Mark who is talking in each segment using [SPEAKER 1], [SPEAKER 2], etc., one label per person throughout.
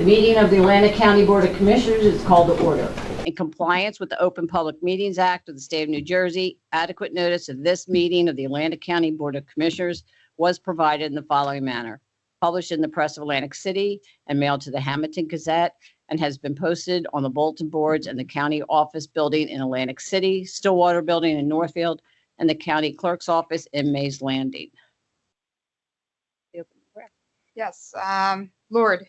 [SPEAKER 1] The meeting of the Atlantic County Board of Commissioners is called to order.
[SPEAKER 2] In compliance with the Open Public Meetings Act of the State of New Jersey, adequate notice of this meeting of the Atlantic County Board of Commissioners was provided in the following manner. Published in the Press of Atlantic City and mailed to the Hamilton Gazette, and has been posted on the bulletin boards in the county office building in Atlantic City, Stillwater Building in Northfield, and the county clerk's office in Mays Landing.
[SPEAKER 3] Yes, Lord,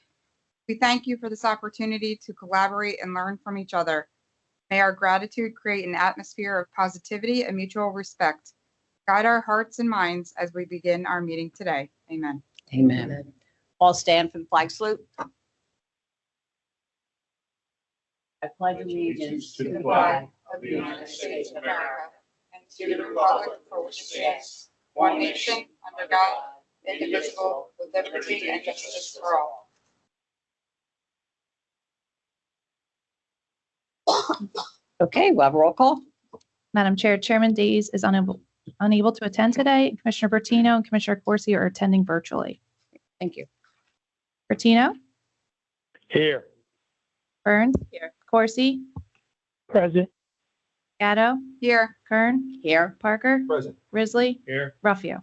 [SPEAKER 3] we thank you for this opportunity to collaborate and learn from each other. May our gratitude create an atmosphere of positivity and mutual respect. Guide our hearts and minds as we begin our meeting today. Amen.
[SPEAKER 2] Amen. All stand for the flag salute. I pledge allegiance
[SPEAKER 3] To the flag of the United States of America and to the republic for which it stands, one nation, under God, indivisible, with liberty and justice for all.
[SPEAKER 2] Okay, we'll have a roll call.
[SPEAKER 4] Madam Chair, Chairman Days is unable to attend today. Commissioner Bertino and Commissioner Corsi are attending virtually.
[SPEAKER 2] Thank you.
[SPEAKER 4] Bertino,
[SPEAKER 5] Here.
[SPEAKER 4] Burns. Here. Corsi,
[SPEAKER 5] Present.
[SPEAKER 4] Gatto,
[SPEAKER 3] Here,
[SPEAKER 4] Kern,
[SPEAKER 2] Here.
[SPEAKER 4] Parker,
[SPEAKER 5] Present.
[SPEAKER 4] Risley,
[SPEAKER 5] Here.
[SPEAKER 4] Ruffio.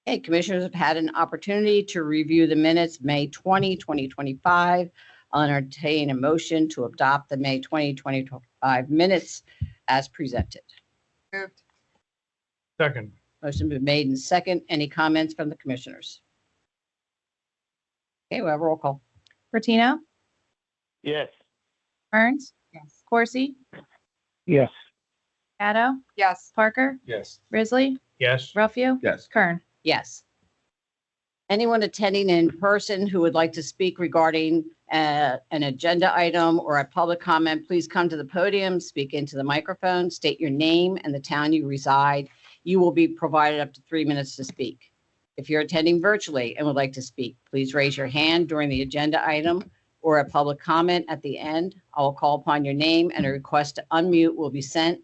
[SPEAKER 2] Okay, commissioners have had an opportunity to review the minutes, May 20, 2025. I'll entertain a motion to adopt the May 20, 2025 minutes as presented.
[SPEAKER 3] moved.
[SPEAKER 5] Second.
[SPEAKER 2] Motion been made and second. Any comments from the commissioners? Okay, we'll have a roll call.
[SPEAKER 4] Bertino,
[SPEAKER 5] Yes.
[SPEAKER 4] Burns.
[SPEAKER 3] Yes.
[SPEAKER 4] Corsi,
[SPEAKER 5] Yes.
[SPEAKER 4] Gatto,
[SPEAKER 3] Yes,
[SPEAKER 4] Parker,
[SPEAKER 5] Yes.
[SPEAKER 4] Risley,
[SPEAKER 5] Yes.
[SPEAKER 4] Ruffio,
[SPEAKER 5] Yes.
[SPEAKER 4] Kern.
[SPEAKER 2] Yes. Anyone attending in person who would like to speak regarding an agenda item or a public comment, please come to the podium, speak into the microphone, state your name and the town you reside. You will be provided up to 3 minutes to speak. If you're attending virtually and would like to speak, please raise your hand during the agenda item or a public comment at the end. I will call upon your name and a request to unmute will be sent.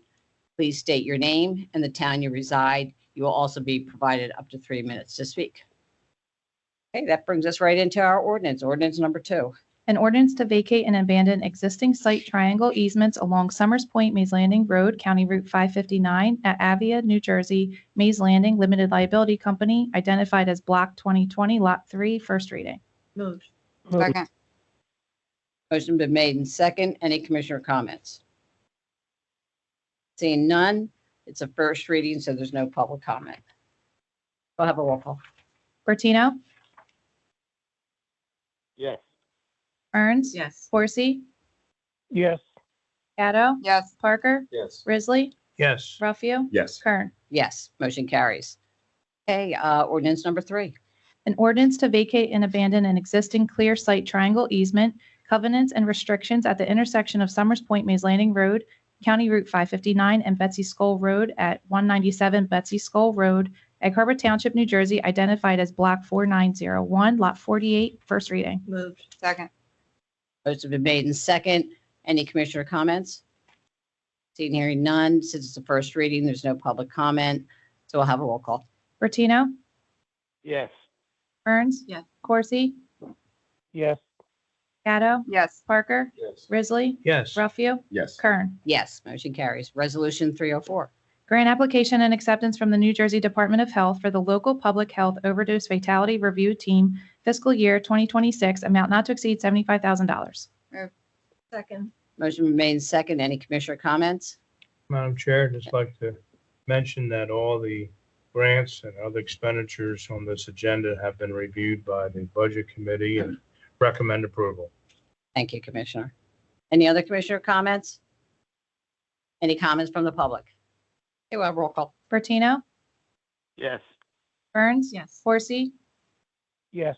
[SPEAKER 2] Please state your name and the town you reside. You will also be provided up to 3 minutes to speak. Okay, that brings us right into our ordinance number 2.
[SPEAKER 4] An ordinance to vacate and abandon existing site triangle easements along Summers Point, Mays Landing Road, County Route 559 at Avia, New Jersey, Mays Landing Limited Liability Company, identified as Block 2020, Lot 3, first reading.
[SPEAKER 1] Moved.
[SPEAKER 3] second,
[SPEAKER 2] Motion been made and second. Any commissioner comments? Seeing none, it's a first reading, so there's no public comment. We'll have a roll call.
[SPEAKER 4] Bertino,
[SPEAKER 5] Yes.
[SPEAKER 4] Burns.
[SPEAKER 1] Yes.
[SPEAKER 4] Corsi,
[SPEAKER 5] Yes.
[SPEAKER 4] Gatto,
[SPEAKER 3] yes,
[SPEAKER 4] Parker,
[SPEAKER 5] Yes.
[SPEAKER 4] Risley,
[SPEAKER 5] Yes.
[SPEAKER 4] Ruffio,
[SPEAKER 5] Yes.
[SPEAKER 4] Kern.
[SPEAKER 2] Yes, motion carries. Okay, ordinance number 3.
[SPEAKER 4] An ordinance to vacate and abandon an existing clear site triangle easement, covenants and restrictions at the intersection of Summers Point, Mays Landing Road, County Route 559, and Betsy Skull Road at 197 Betsy Skull Road, Egg Harbor Township, New Jersey, identified as Block 4901, Lot 48, first reading.
[SPEAKER 1] Moved.
[SPEAKER 3] second,
[SPEAKER 2] Motion been made and second. Any commissioner comments? Seeing hearing none, since it's the first reading, there's no public comment, so we'll have a roll call.
[SPEAKER 4] Bertino,
[SPEAKER 5] Yes.
[SPEAKER 4] Burns.
[SPEAKER 1] Yes.
[SPEAKER 4] Corsi,
[SPEAKER 5] Yes.
[SPEAKER 4] Gatto,
[SPEAKER 3] yes,
[SPEAKER 4] Parker,
[SPEAKER 5] Yes.
[SPEAKER 4] Risley,
[SPEAKER 5] Yes.
[SPEAKER 4] Ruffio,
[SPEAKER 5] Yes.
[SPEAKER 4] Kern.
[SPEAKER 2] Yes, motion carries. Resolution 304.
[SPEAKER 4] Grant application and acceptance from the New Jersey Department of Health for the local public health overdose fatality review team fiscal year 2026, amount not to exceed $75,000.
[SPEAKER 1] Second.
[SPEAKER 2] Motion been made and second. Any commissioner comments?
[SPEAKER 6] Madam Chair, I'd just like to mention that all the grants and other expenditures on this agenda have been reviewed by the Budget Committee and recommend approval.
[SPEAKER 2] Thank you, Commissioner. Any other commissioner comments? Any comments from the public? Okay, well, roll call.
[SPEAKER 4] Bertino,
[SPEAKER 5] Yes.
[SPEAKER 4] Burns.
[SPEAKER 1] Yes.
[SPEAKER 4] Corsi,
[SPEAKER 5] Yes.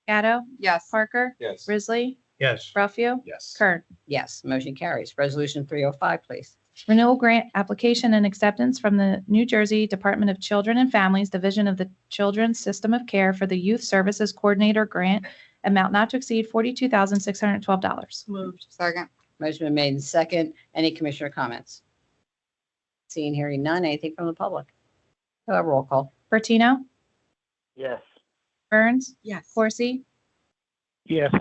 [SPEAKER 4] Gatto,
[SPEAKER 3] yes,
[SPEAKER 4] Parker,
[SPEAKER 5] Yes.
[SPEAKER 4] Risley,
[SPEAKER 6] Yes.
[SPEAKER 4] Ruffio,
[SPEAKER 5] Yes.
[SPEAKER 4] Kern.
[SPEAKER 2] Yes, motion carries. Resolution 305, please.
[SPEAKER 4] Renewal grant application and acceptance from the New Jersey Department of Children and Families Division of the Children's System of Care for the Youth Services Coordinator Grant, amount not to exceed $42,612.
[SPEAKER 1] Moved.
[SPEAKER 3] second,
[SPEAKER 2] Motion been made and second. Any commissioner comments? Seeing, hearing none. Anything from the public? Roll call.
[SPEAKER 4] Bertino,
[SPEAKER 5] Yes.
[SPEAKER 4] Burns,
[SPEAKER 1] Yes.
[SPEAKER 4] Corsi,
[SPEAKER 5] Yes.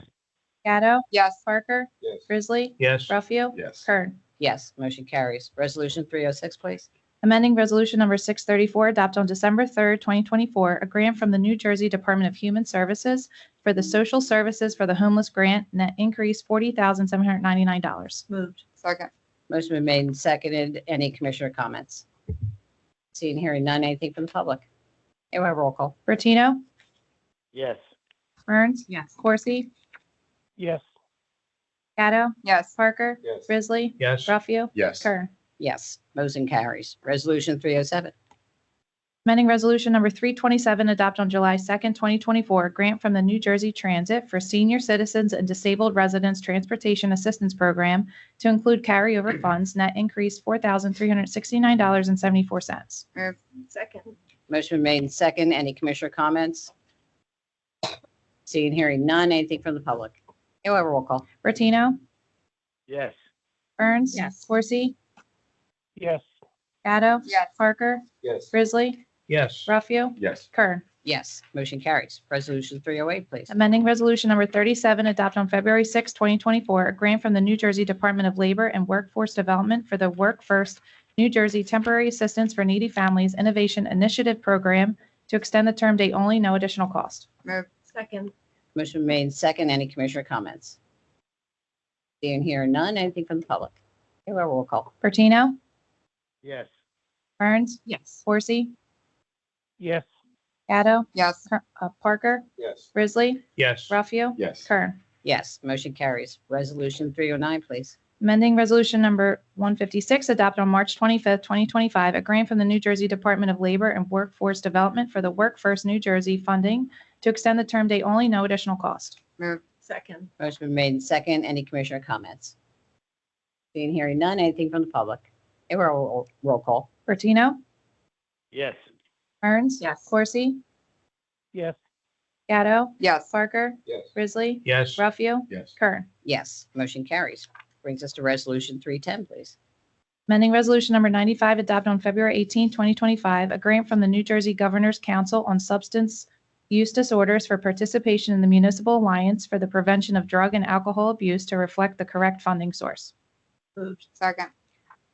[SPEAKER 4] Gatto,
[SPEAKER 3] Yes.
[SPEAKER 4] Parker,
[SPEAKER 5] Yes.
[SPEAKER 4] Grizzly,
[SPEAKER 6] Yes.
[SPEAKER 4] Ruffio,
[SPEAKER 5] Yes.
[SPEAKER 4] Kern.
[SPEAKER 2] Yes, motion carries. Resolution 306, please.
[SPEAKER 4] Amending Resolution Number 634 adopted on December 3rd, 2024, a grant from the New Jersey Department of Human Services for the Social Services for the Homeless Grant, net increase $40,799.
[SPEAKER 1] Moved.
[SPEAKER 3] Second.
[SPEAKER 2] Motion been made and seconded. Any commissioner comments? Seeing, hearing none. Anything from the public? May we have roll call?
[SPEAKER 4] Bertino,
[SPEAKER 5] Yes.
[SPEAKER 4] Burns,
[SPEAKER 1] Yes.
[SPEAKER 4] Corsi,
[SPEAKER 5] Yes.
[SPEAKER 4] Gatto,
[SPEAKER 3] Yes.
[SPEAKER 4] Parker,
[SPEAKER 5] Yes.
[SPEAKER 4] Grizzly,
[SPEAKER 6] Yes.
[SPEAKER 4] Ruffio,
[SPEAKER 5] Yes.
[SPEAKER 4] Kern.
[SPEAKER 2] Yes, motion carries. Resolution 307.
[SPEAKER 4] Amending Resolution Number 327 adopted on July 2nd, 2024, a grant from the New Jersey Transit for Senior Citizens and Disabled Residents Transportation Assistance Program to include carryover funds, net increase $4,369.74.
[SPEAKER 3] Move.
[SPEAKER 1] Second.
[SPEAKER 2] Motion been made and second. Any commissioner comments? Seeing, hearing none. Anything from the public? May we have roll call?
[SPEAKER 4] Bertino,
[SPEAKER 5] Yes.
[SPEAKER 4] Burns,
[SPEAKER 1] Yes.
[SPEAKER 4] Corsi,
[SPEAKER 5] Yes.
[SPEAKER 4] Gatto,
[SPEAKER 3] Yes.
[SPEAKER 4] Parker,
[SPEAKER 5] Yes.
[SPEAKER 4] Grizzly,
[SPEAKER 6] Yes.
[SPEAKER 4] Ruffio,
[SPEAKER 5] Yes.
[SPEAKER 4] Kern.
[SPEAKER 2] Yes, motion carries. Resolution 308, please.
[SPEAKER 4] Amending Resolution Number 37 adopted on February 6, 2024, a grant from the New Jersey Department of Labor and Workforce Development for the Work First New Jersey Temporary Assistance for Needy Families Innovation Initiative Program to extend the term date only, no additional cost.
[SPEAKER 3] Move.
[SPEAKER 1] Second.
[SPEAKER 2] Motion made and second. Any commissioner comments? Seeing, hearing none. Anything from the public? May we have roll call?
[SPEAKER 4] Bertino,
[SPEAKER 5] Yes.
[SPEAKER 4] Burns,
[SPEAKER 1] Yes.
[SPEAKER 4] Corsi,
[SPEAKER 5] Yes.
[SPEAKER 4] Gatto,
[SPEAKER 3] Yes.
[SPEAKER 4] Parker,
[SPEAKER 5] Yes.
[SPEAKER 4] Grizzly,
[SPEAKER 6] Yes.
[SPEAKER 4] Ruffio,
[SPEAKER 5] Yes.
[SPEAKER 4] Kern.
[SPEAKER 2] Yes, motion carries. Resolution 309, please.
[SPEAKER 4] Amending Resolution Number 156 adopted on March 25th, 2025, a grant from the New Jersey Department of Labor and Workforce Development for the Work First New Jersey funding to extend the term date only, no additional cost.
[SPEAKER 3] Move.
[SPEAKER 1] Second.
[SPEAKER 2] Motion been made and second. Any commissioner comments? Seeing, hearing none. Anything from the public? May we have roll call?
[SPEAKER 4] Bertino,
[SPEAKER 5] Yes.
[SPEAKER 4] Burns,
[SPEAKER 1] Yes.
[SPEAKER 4] Corsi,
[SPEAKER 5] Yes.
[SPEAKER 4] Gatto,
[SPEAKER 3] Yes.
[SPEAKER 4] Parker,
[SPEAKER 5] Yes.
[SPEAKER 4] Grizzly,
[SPEAKER 6] Yes.
[SPEAKER 4] Ruffio,
[SPEAKER 5] Yes.
[SPEAKER 4] Kern.
[SPEAKER 2] Yes, motion carries. Brings us to Resolution 310, please.
[SPEAKER 4] Amending Resolution Number 95 adopted on February 18, 2025, a grant from the New Jersey Governor's Council on Substance Use Disorders for participation in the Municipal Alliance for the Prevention of Drug and Alcohol Abuse to reflect the correct funding source.
[SPEAKER 1] Moved.
[SPEAKER 3] Second.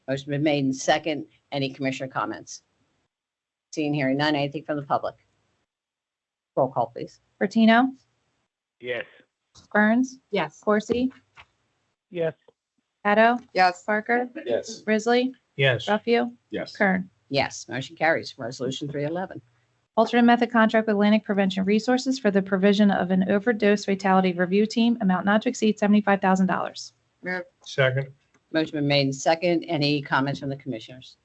[SPEAKER 2] Motion been made and second. Any commissioner comments? Seeing, hearing none. Anything from the public? Roll call, please.
[SPEAKER 4] Bertino,
[SPEAKER 5] Yes.
[SPEAKER 4] Burns,
[SPEAKER 1] Yes.
[SPEAKER 4] Corsi,
[SPEAKER 5] Yes.
[SPEAKER 4] Gatto,
[SPEAKER 3] Yes.
[SPEAKER 4] Parker,
[SPEAKER 5] Yes.
[SPEAKER 4] Grizzly,
[SPEAKER 6] Yes.
[SPEAKER 4] Ruffio,
[SPEAKER 5] Yes.
[SPEAKER 4] Kern.
[SPEAKER 2] Yes, motion carries. Resolution 311.
[SPEAKER 4] Alternate method contract with Atlantic Prevention Resources for the provision of an overdose fatality review team, amount not to exceed $75,000.
[SPEAKER 3] Move.
[SPEAKER 6] Second.
[SPEAKER 2] Motion been made and second. Any comments from the commissioners?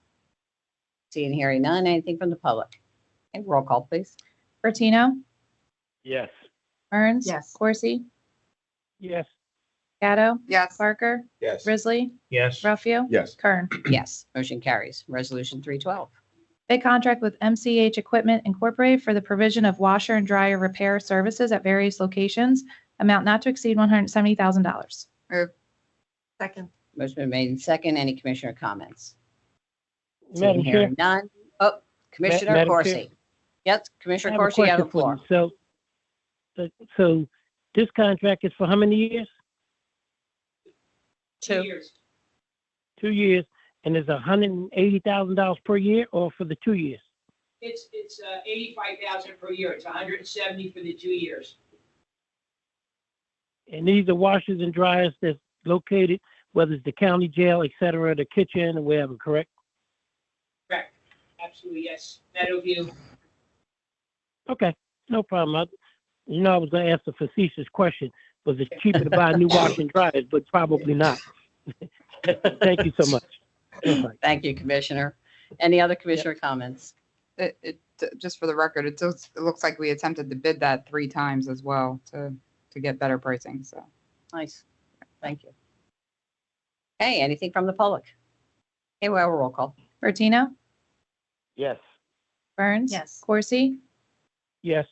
[SPEAKER 2] Seeing, hearing none. Anything from the public? And roll call, please.
[SPEAKER 4] Bertino,
[SPEAKER 5] Yes.
[SPEAKER 4] Burns,
[SPEAKER 1] Yes.
[SPEAKER 4] Corsi,
[SPEAKER 5] Yes.
[SPEAKER 4] Gatto,
[SPEAKER 3] Yes.
[SPEAKER 4] Parker,
[SPEAKER 5] Yes.
[SPEAKER 4] Grizzly,
[SPEAKER 6] Yes.
[SPEAKER 4] Ruffio,
[SPEAKER 5] Yes.
[SPEAKER 4] Kern.
[SPEAKER 2] Yes, motion carries. Resolution 312.
[SPEAKER 4] Bid contract with MCH Equipment Incorporated for the provision of washer and dryer repair services at various locations, amount not to exceed $170,000.
[SPEAKER 3] Move.
[SPEAKER 1] Second.
[SPEAKER 2] Motion been made and second. Any commissioner comments? Seeing,
[SPEAKER 5] Madam Chair.
[SPEAKER 2] hearing none. Oh, Commissioner
[SPEAKER 5] Madam
[SPEAKER 2] Corsi.
[SPEAKER 5] Chair.
[SPEAKER 2] Yes,
[SPEAKER 5] I
[SPEAKER 2] Commissioner
[SPEAKER 5] have a
[SPEAKER 2] Corsi, you have the
[SPEAKER 5] question for
[SPEAKER 2] floor.
[SPEAKER 5] you. So this contract is for how many years?
[SPEAKER 2] 2.
[SPEAKER 5] 2 years, and it's $180,000 per year, or for the 2 years?
[SPEAKER 7] It's 85,000 per year. It's 170 for the 2 years.
[SPEAKER 5] And these are washers and dryers that's located, whether it's the county jail, et cetera, the kitchen, or wherever, correct?
[SPEAKER 7] Correct. Absolutely, yes. Meadowview.
[SPEAKER 5] Okay, no problem. I was going to ask a facetious question. Was it cheaper to buy new washer and dryers? But probably not. Thank you so much. Bye-bye.
[SPEAKER 2] Thank you, Commissioner. Any other commissioner comments?
[SPEAKER 3] Just for the record, it looks like we attempted to bid that 3 times as well to get better pricing, so.
[SPEAKER 2] Nice. Thank you. Hey, anything from the public? Okay, well, roll call.
[SPEAKER 4] Bertino,
[SPEAKER 5] Yes.
[SPEAKER 4] Burns,
[SPEAKER 1] Yes.
[SPEAKER 4] Corsi,
[SPEAKER 5] Yes.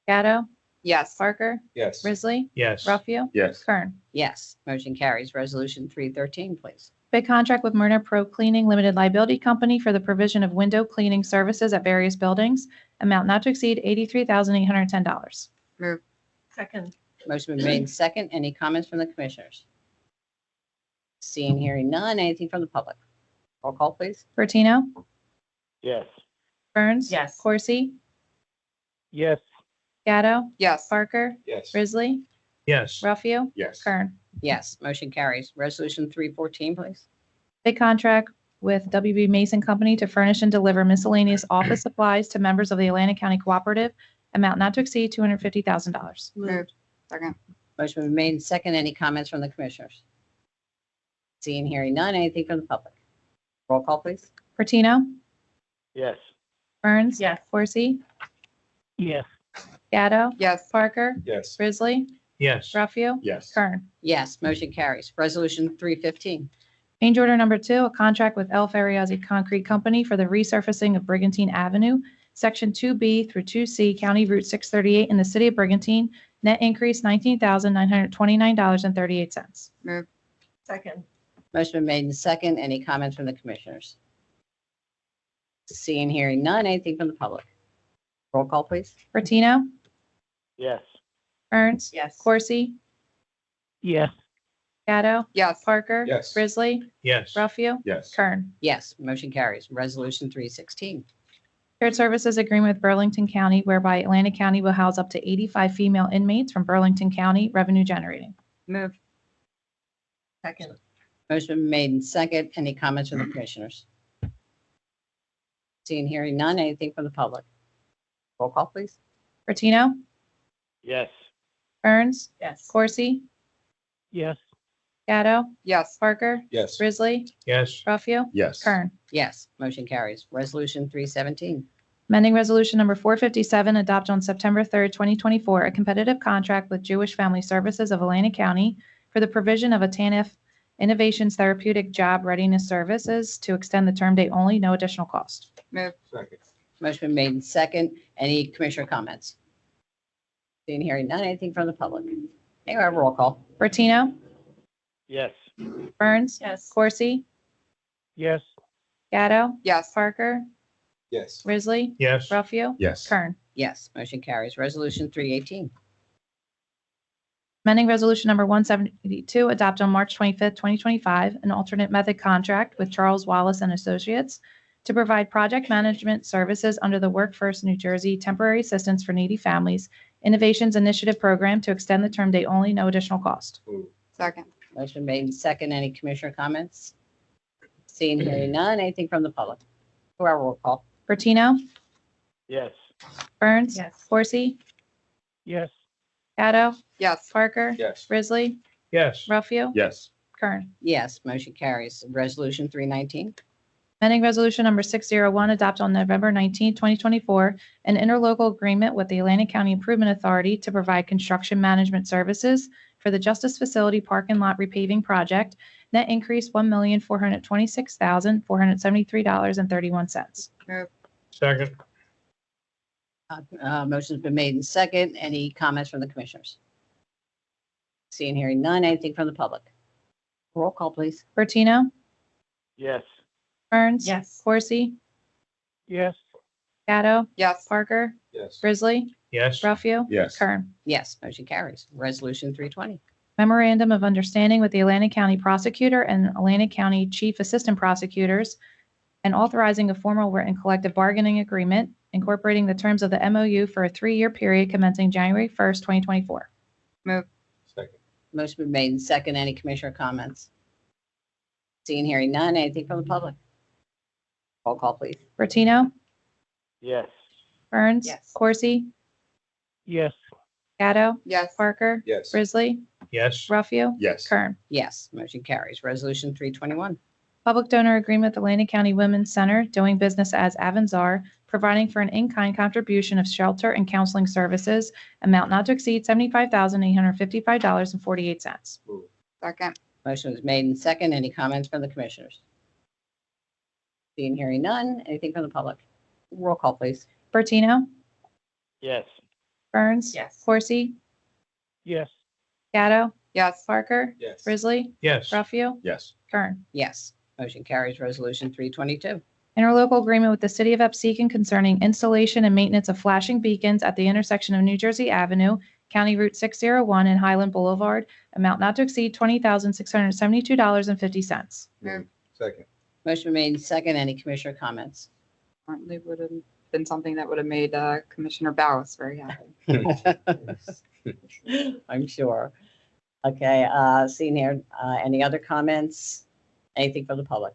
[SPEAKER 4] Gatto,
[SPEAKER 3] Yes.
[SPEAKER 4] Parker,
[SPEAKER 5] Yes.
[SPEAKER 4] Grizzly,
[SPEAKER 6] Yes.
[SPEAKER 4] Ruffio,
[SPEAKER 5] Yes.
[SPEAKER 4] Kern.
[SPEAKER 2] Yes, motion carries. Resolution 313, please.
[SPEAKER 4] Bid contract with Myrna Pro Cleaning Limited Liability Company for the provision of window cleaning services at various buildings, amount not to exceed $83,810.
[SPEAKER 3] Move.
[SPEAKER 1] Second.
[SPEAKER 2] Motion been made and second. Any comments from the commissioners? Seeing, hearing none. Anything from the public? Roll call, please.
[SPEAKER 4] Bertino,
[SPEAKER 5] Yes.
[SPEAKER 4] Burns.
[SPEAKER 1] Yes.
[SPEAKER 4] Coursey,
[SPEAKER 5] Yes.
[SPEAKER 4] Gatto,
[SPEAKER 3] yes,
[SPEAKER 4] Parker,
[SPEAKER 8] Yes.
[SPEAKER 4] Risley,
[SPEAKER 6] Yes.
[SPEAKER 4] Ruffio,
[SPEAKER 8] Yes.
[SPEAKER 4] Kern.
[SPEAKER 2] Yes, motion carries. Resolution 314, please.
[SPEAKER 4] Bid contract with WB Mason Company to furnish and deliver miscellaneous office supplies to members of the Atlantic County Cooperative, amount not to exceed $250,000.
[SPEAKER 3] moved, second,
[SPEAKER 2] Motion been made and second. Any comments from the commissioners? Seeing, hearing none. Anything from the public? Roll call, please.
[SPEAKER 4] Bertino,
[SPEAKER 5] Yes.
[SPEAKER 4] Burns.
[SPEAKER 1] Yes.
[SPEAKER 4] Coursey,
[SPEAKER 5] Yes.
[SPEAKER 4] Gatto,
[SPEAKER 3] yes,
[SPEAKER 4] Parker,
[SPEAKER 8] Yes.
[SPEAKER 4] Risley,
[SPEAKER 6] Yes.
[SPEAKER 4] Ruffio,
[SPEAKER 8] Yes.
[SPEAKER 4] Kern.
[SPEAKER 2] Yes, motion carries. Resolution 315.
[SPEAKER 4] Change order number 2, a contract with El Ferriazzi Concrete Company for the resurfacing of Brigantine Avenue, Section 2B through 2C, County Route 638 in the city of Brigantine. Net increase $19,929.38.
[SPEAKER 3] moved,
[SPEAKER 1] Second.
[SPEAKER 2] Motion been made and second. Any comments from the commissioners? Seeing, hearing none. Anything from the public? Roll call, please.
[SPEAKER 4] Bertino,
[SPEAKER 5] Yes.
[SPEAKER 4] Burns.
[SPEAKER 1] Yes.
[SPEAKER 4] Coursey,
[SPEAKER 5] Yes.
[SPEAKER 4] Gatto,
[SPEAKER 3] yes,
[SPEAKER 4] Parker.
[SPEAKER 8] Yes.
[SPEAKER 4] Risley,
[SPEAKER 6] Yes.
[SPEAKER 4] Ruffio,
[SPEAKER 8] Yes.
[SPEAKER 4] Kern.
[SPEAKER 2] Yes, motion carries. Resolution 316.
[SPEAKER 4] Shared Services Agreement with Burlington County whereby Atlantic County will house up to 85 female inmates from Burlington County, revenue generating.
[SPEAKER 3] moved,
[SPEAKER 1] Second.
[SPEAKER 2] Motion been made and second. Any comments from the commissioners? Seeing, hearing none. Anything from the public? Roll call, please.
[SPEAKER 4] Bertino,
[SPEAKER 5] Yes.
[SPEAKER 4] Burns.
[SPEAKER 1] Yes.
[SPEAKER 4] Coursey,
[SPEAKER 5] Yes.
[SPEAKER 4] Gatto,
[SPEAKER 3] yes,
[SPEAKER 4] Parker,
[SPEAKER 8] Yes.
[SPEAKER 4] Risley,
[SPEAKER 6] Yes.
[SPEAKER 4] Ruffio,
[SPEAKER 8] Yes.
[SPEAKER 4] Kern.
[SPEAKER 2] Yes, motion carries. Resolution 317.
[SPEAKER 4] Amending Resolution Number 457, adopted on September 3rd, 2024, a competitive contract with Jewish Family Services of Atlantic County for the provision of a TANF Innovations Therapeutic Job Readiness Services to extend the term date only, no additional cost.
[SPEAKER 3] moved,
[SPEAKER 8] Second.
[SPEAKER 2] Motion been made and second. Any commissioner comments? Seeing, hearing none. Anything from the public? Okay, we have a roll call.
[SPEAKER 4] Bertino,
[SPEAKER 5] Yes.
[SPEAKER 4] Burns.
[SPEAKER 1] Yes.
[SPEAKER 4] Coursey,
[SPEAKER 5] Yes.
[SPEAKER 4] Gatto,
[SPEAKER 3] yes,
[SPEAKER 4] Parker,
[SPEAKER 8] Yes.
[SPEAKER 4] Risley,
[SPEAKER 6] Yes.
[SPEAKER 4] Ruffio,
[SPEAKER 8] Yes.
[SPEAKER 4] Kern.
[SPEAKER 2] Yes, motion carries. Resolution 318.
[SPEAKER 4] Amending Resolution Number 172, adopted on March 25th, 2025, an alternate method contract with Charles Wallace and Associates to provide project management services under the Work First New Jersey Temporary Assistance for Needy Families Innovations Initiative Program to extend the term date only, no additional cost.
[SPEAKER 3] second,
[SPEAKER 2] Motion made and second. Any commissioner comments? Seeing, hearing none. Anything from the public? To our roll call.
[SPEAKER 4] Bertino,
[SPEAKER 5] Yes.
[SPEAKER 4] Burns.
[SPEAKER 1] Yes.
[SPEAKER 4] Coursey,
[SPEAKER 5] Yes.
[SPEAKER 4] Gatto,
[SPEAKER 3] yes,
[SPEAKER 4] Parker,
[SPEAKER 8] Yes.
[SPEAKER 4] Risley,
[SPEAKER 6] Yes.
[SPEAKER 4] Ruffio,
[SPEAKER 8] Yes.
[SPEAKER 4] Kern.
[SPEAKER 2] Yes, motion carries. Resolution 319.
[SPEAKER 4] Amending Resolution Number 601, adopted on November 19, 2024, an interlocal agreement with the Atlantic County Improvement Authority to provide construction management services for the Justice Facility Park and Lot repaving project. Net increase $1,426,473.31.
[SPEAKER 3] moved,
[SPEAKER 6] Second.
[SPEAKER 2] Motion's been made and second. Any comments from the commissioners? Seeing, hearing none. Anything from the public? Roll call, please.
[SPEAKER 4] Bertino,
[SPEAKER 5] Yes.
[SPEAKER 4] Burns.
[SPEAKER 1] Yes.
[SPEAKER 4] Coursey,
[SPEAKER 5] Yes.
[SPEAKER 4] Gatto,
[SPEAKER 3] yes,
[SPEAKER 4] Parker,
[SPEAKER 8] Yes.
[SPEAKER 4] Risley,
[SPEAKER 6] Yes.
[SPEAKER 4] Ruffio,
[SPEAKER 8] Yes.
[SPEAKER 4] Kern.
[SPEAKER 2] Yes, motion carries. Resolution 320.
[SPEAKER 4] Memorandum of Understanding with the Atlantic County Prosecutor and Atlantic County Chief Assistant Prosecutors, and authorizing a formal written collective bargaining agreement incorporating the terms of the MOU for a 3-year period commencing January 1st, 2024.
[SPEAKER 3] moved,
[SPEAKER 8] Second.
[SPEAKER 2] Motion been made and second. Any commissioner comments? Seeing, hearing none. Anything from the public? Roll call, please.
[SPEAKER 4] Bertino,
[SPEAKER 5] Yes.
[SPEAKER 4] Burns.
[SPEAKER 1] Yes.
[SPEAKER 4] Coursey,
[SPEAKER 5] Yes.
[SPEAKER 4] Gatto,
[SPEAKER 3] yes,
[SPEAKER 4] Parker,
[SPEAKER 8] Yes.
[SPEAKER 4] Risley,
[SPEAKER 6] Yes.
[SPEAKER 4] Ruffio,
[SPEAKER 8] Yes.
[SPEAKER 4] Kern.
[SPEAKER 2] Yes, motion carries. Resolution 321.
[SPEAKER 4] Public donor agreement with Atlantic County Women's Center doing business as Avanzar, providing for an in-kind contribution of shelter and counseling services, amount not to exceed $75,855.48.
[SPEAKER 3] second,
[SPEAKER 2] Motion was made and second. Any comments from the commissioners? Seeing, hearing none. Anything from the public? Roll call, please.
[SPEAKER 4] Bertino,
[SPEAKER 5] Yes.
[SPEAKER 4] Burns.
[SPEAKER 1] Yes.
[SPEAKER 4] Coursey,
[SPEAKER 5] Yes.
[SPEAKER 4] Gatto,
[SPEAKER 3] yes,
[SPEAKER 4] Parker,
[SPEAKER 8] Yes.
[SPEAKER 4] Risley,
[SPEAKER 6] Yes.
[SPEAKER 4] Ruffio,
[SPEAKER 8] Yes.
[SPEAKER 4] Kern.
[SPEAKER 2] Yes, motion carries. Resolution 322.
[SPEAKER 4] Interlocal agreement with the City of Upseekin concerning installation and maintenance of flashing beacons at the intersection of New Jersey Avenue, County Route 601 and Highland Boulevard, amount not to exceed $20,672.50.
[SPEAKER 3] Move.
[SPEAKER 8] Second.
[SPEAKER 2] Motion made and second. Any commissioner comments?
[SPEAKER 3] Certainly would have been something that would have made Commissioner Ballas very happy.
[SPEAKER 2] I'm sure. Okay, seeing here, any other comments? Anything from the public?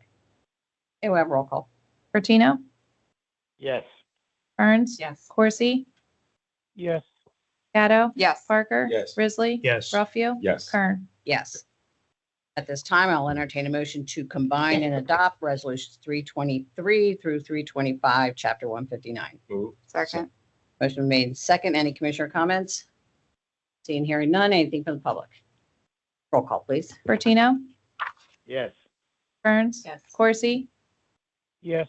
[SPEAKER 2] Okay, we have roll call.
[SPEAKER 4] Bertino,
[SPEAKER 5] Yes.
[SPEAKER 4] Burns,
[SPEAKER 1] Yes.
[SPEAKER 4] Corsi,
[SPEAKER 5] Yes.
[SPEAKER 4] Gatto,
[SPEAKER 3] Yes.
[SPEAKER 4] Parker,
[SPEAKER 8] Yes.
[SPEAKER 4] Risley,
[SPEAKER 6] Yes.
[SPEAKER 4] Ruffio,
[SPEAKER 8] Yes.
[SPEAKER 4] Kern.
[SPEAKER 2] Yes. At this time, I'll entertain a motion to combine and adopt resolutions 323 through 325, chapter 159.
[SPEAKER 8] Move.
[SPEAKER 3] Second.
[SPEAKER 2] Motion made and second. Any commissioner comments? Seeing, hearing none. Anything from the public? Roll call, please.
[SPEAKER 4] Bertino,
[SPEAKER 5] Yes.
[SPEAKER 4] Burns,
[SPEAKER 1] Yes.
[SPEAKER 4] Corsi,
[SPEAKER 5] Yes.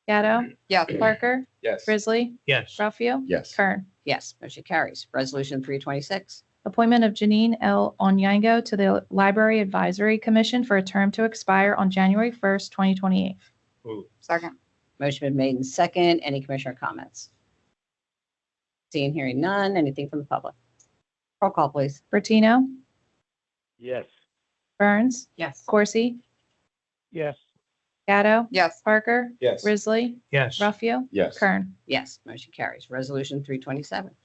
[SPEAKER 4] Gatto,
[SPEAKER 3] Yes.
[SPEAKER 4] Parker,
[SPEAKER 8] Yes.
[SPEAKER 4] Risley,
[SPEAKER 6] Yes.
[SPEAKER 4] Ruffio,
[SPEAKER 8] Yes.
[SPEAKER 4] Kern.
[SPEAKER 2] Yes, motion carries. Resolution 326.
[SPEAKER 4] Appointment of Janine L. Onyango to the Library Advisory Commission for a term to expire on January 1st, 2028.
[SPEAKER 6] Move.
[SPEAKER 3] Second.
[SPEAKER 2] Motion been made and second. Any commissioner comments? Seeing, hearing none. Anything from the public? Roll call, please.
[SPEAKER 4] Bertino,
[SPEAKER 5] Yes.
[SPEAKER 4] Burns,
[SPEAKER 1] Yes.
[SPEAKER 4] Corsi,
[SPEAKER 5] Yes.
[SPEAKER 4] Gatto,
[SPEAKER 3] Yes.
[SPEAKER 4] Parker,
[SPEAKER 8] Yes.
[SPEAKER 4] Risley,
[SPEAKER 6] Yes.
[SPEAKER 4] Ruffio,
[SPEAKER 8] Yes.
[SPEAKER 4] Kern.
[SPEAKER 2] Yes, motion carries. Resolution 327.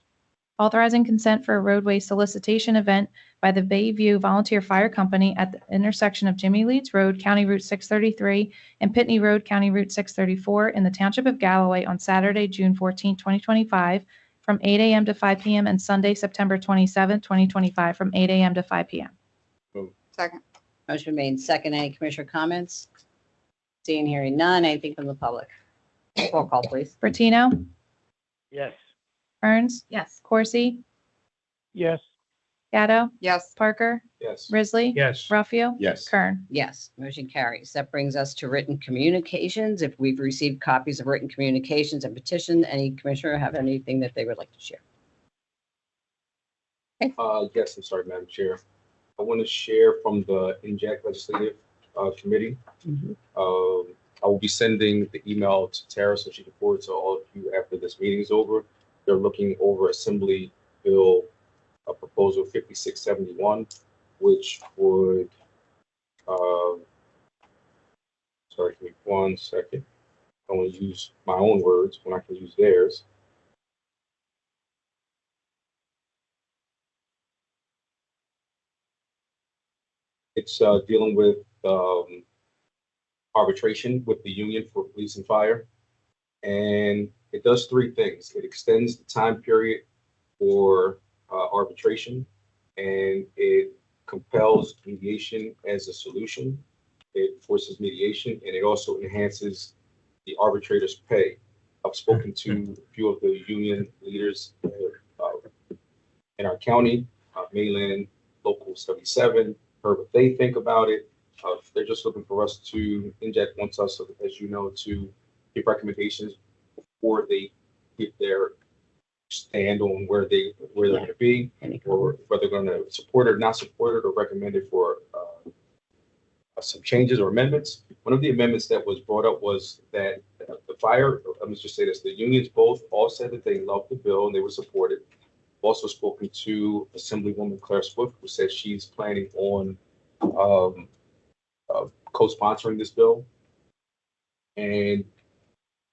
[SPEAKER 4] Authorizing consent for a roadway solicitation event by the Bayview Volunteer Fire Company at the intersection of Jimmy Leeds Road, County Route 633, and Pitney Road, County Route 634, in the Township of Galloway on Saturday, June 14, 2025, from 8 a.m. to 5 p.m., and Sunday, September 27, 2025, from 8 a.m. to 5 p.m.
[SPEAKER 3] Second.
[SPEAKER 2] Motion made and second. Any commissioner comments? Seeing, hearing none. Anything from the public? Roll call, please.
[SPEAKER 4] Bertino,
[SPEAKER 5] Yes.
[SPEAKER 4] Burns,
[SPEAKER 1] Yes.
[SPEAKER 4] Corsi,
[SPEAKER 5] Yes.
[SPEAKER 4] Gatto,
[SPEAKER 3] Yes.
[SPEAKER 4] Parker,
[SPEAKER 8] Yes.
[SPEAKER 4] Risley,
[SPEAKER 6] Yes.
[SPEAKER 4] Ruffio,
[SPEAKER 8] Yes.
[SPEAKER 4] Kern.
[SPEAKER 2] Yes, motion carries. That brings us to written communications. If we've received copies of written communications and petition, any commissioner have anything that they would like to share?
[SPEAKER 9] Yes, I'm sorry, Madam Chair. I want to share from the NJAC Legislative Committee.
[SPEAKER 2] Mhm.
[SPEAKER 9] I will be sending the email to Tara so she can forward to all of you after this meeting is over. They're looking over Assembly Bill Proposal 5671, which would, sorry, give me 1 second. I want to use my own words when I can use theirs. It's dealing with arbitration with the union for police and fire. And it does three things. It extends the time period for arbitration, and it compels mediation as a solution. It forces mediation, and it also enhances the arbitrator's pay. I've spoken to a few of the union leaders in our county, Mainland Local 77, heard what they think about it. They're just looking for us to, NJAC wants us, as you know, to give recommendations before they get their stand on where they're going to be,
[SPEAKER 2] Any
[SPEAKER 9] or whether they're going to support it or not support it, or recommend it for some changes or amendments. One of the amendments that was brought up was that the fire, let me just say this, the unions both all said that they loved the bill and they would support it. I've also spoken to Assemblywoman Claire Swift, who said she's planning on co-sponsoring this bill. And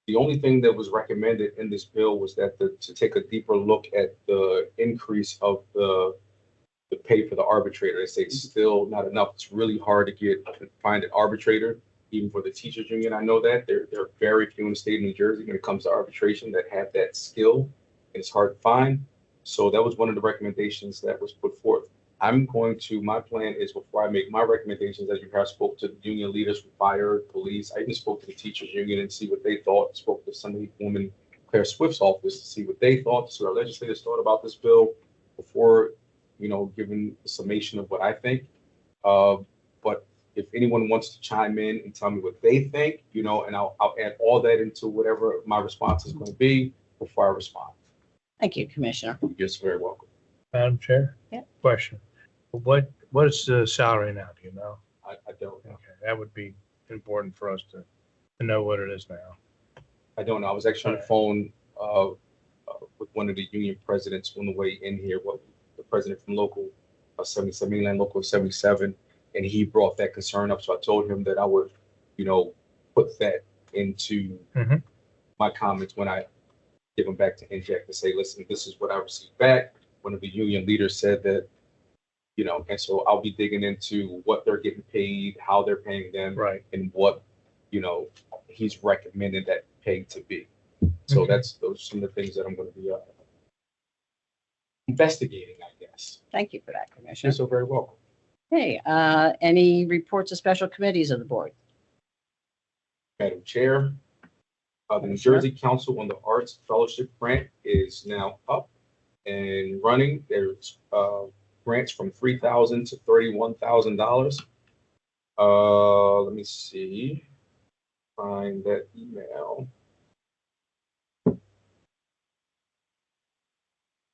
[SPEAKER 9] the only thing that was recommended in this bill was that to take a deeper look at the increase of the pay for the arbitrator. They say it's still not enough. It's really hard to find an arbitrator, even for the teachers union. I know that there are very few in the state of New Jersey when it comes to arbitration that have that skill, and it's hard to find. So that was one of the recommendations that was put forth. My plan is, before I make my recommendations, as you have spoke to the union leaders from fire, police, I even spoke to the teachers union and see what they thought. Spoke to Assemblywoman Claire Swift's office to see what they thought, to see what our legislators thought about this bill before, giving the summation of what I think. But if anyone wants to chime in and tell me what they think, and I'll add all that into whatever my response is going to be before I respond.
[SPEAKER 2] Thank you, Commissioner.
[SPEAKER 9] You're very welcome.
[SPEAKER 6] Madam Chair?
[SPEAKER 2] Yeah.
[SPEAKER 6] Question. What is the salary now? Do you know?
[SPEAKER 9] I don't know.
[SPEAKER 6] Okay, that would be important for us to know what it is now.
[SPEAKER 9] I don't know. I was actually on the phone with one of the union presidents on the way in here, the president from local 77, mainland local 77, and he brought that concern up. So I told him that I would, put that into
[SPEAKER 6] Mhm.
[SPEAKER 9] my comments when I give them back to NJAC to say, listen, this is what I received back. One of the union leaders said that, and so I'll be digging into what they're getting paid, how they're paying them,
[SPEAKER 6] Right.
[SPEAKER 9] and what, he's recommended that pay to be. So
[SPEAKER 6] Okay.
[SPEAKER 9] those are some of the things that I'm going to be investigating, I guess.
[SPEAKER 2] Thank you for that,
[SPEAKER 9] You're
[SPEAKER 2] Commissioner.
[SPEAKER 9] so very welcome.
[SPEAKER 2] Hey, any reports of special committees of the board?
[SPEAKER 9] Madam Chair, the New Jersey Council on the Arts Fellowship Grant is now up and running. There's grants from $3,000 to $31,000. Let me see, find that email.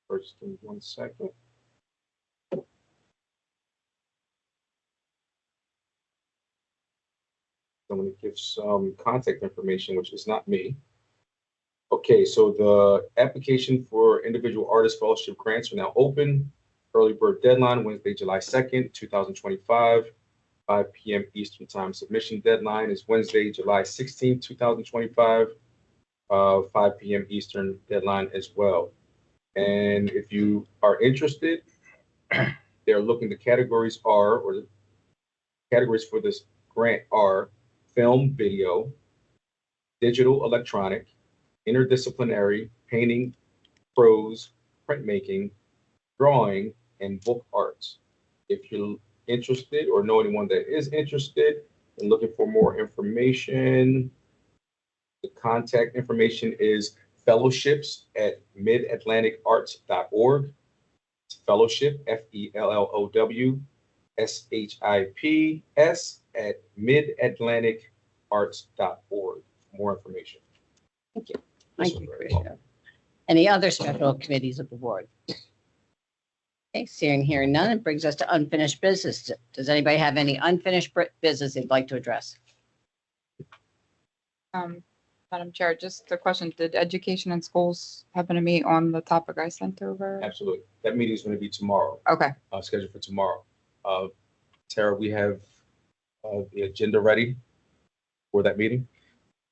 [SPEAKER 9] First, give me 1 second. I'm going to give some contact information, which is not me. Okay, so the application for individual artist fellowship grants are now open. Early bird deadline, Wednesday, July 2nd, 2025, 5 p.m. Eastern Time. Submission deadline is Wednesday, July 16th, 2025, 5 p.m. Eastern deadline as well. And if you are interested, they're looking, the categories are, or the categories for this grant are film, video, digital, electronic, interdisciplinary, painting, prose, printmaking, drawing, and book arts. If you're interested or know anyone that is interested and looking for more information, the contact information is fellowships@midatlanticarts.org. It's fellowship, FELLOWSHIPS @midatlanticarts.org. More information.
[SPEAKER 2] Thank you.
[SPEAKER 9] Yes,
[SPEAKER 2] Thank
[SPEAKER 9] you're
[SPEAKER 2] you,
[SPEAKER 9] very
[SPEAKER 2] Commissioner. Any other special committees of the board? Okay, seeing here none, it brings us to unfinished business. Does anybody have any unfinished business they'd like to address?
[SPEAKER 3] Madam Chair, just a question. Did education and schools happen to meet on the topic I sent over?
[SPEAKER 9] Absolutely. That meeting is going to be tomorrow,
[SPEAKER 3] Okay,
[SPEAKER 9] scheduled for tomorrow. Tara, we have the agenda ready for that meeting.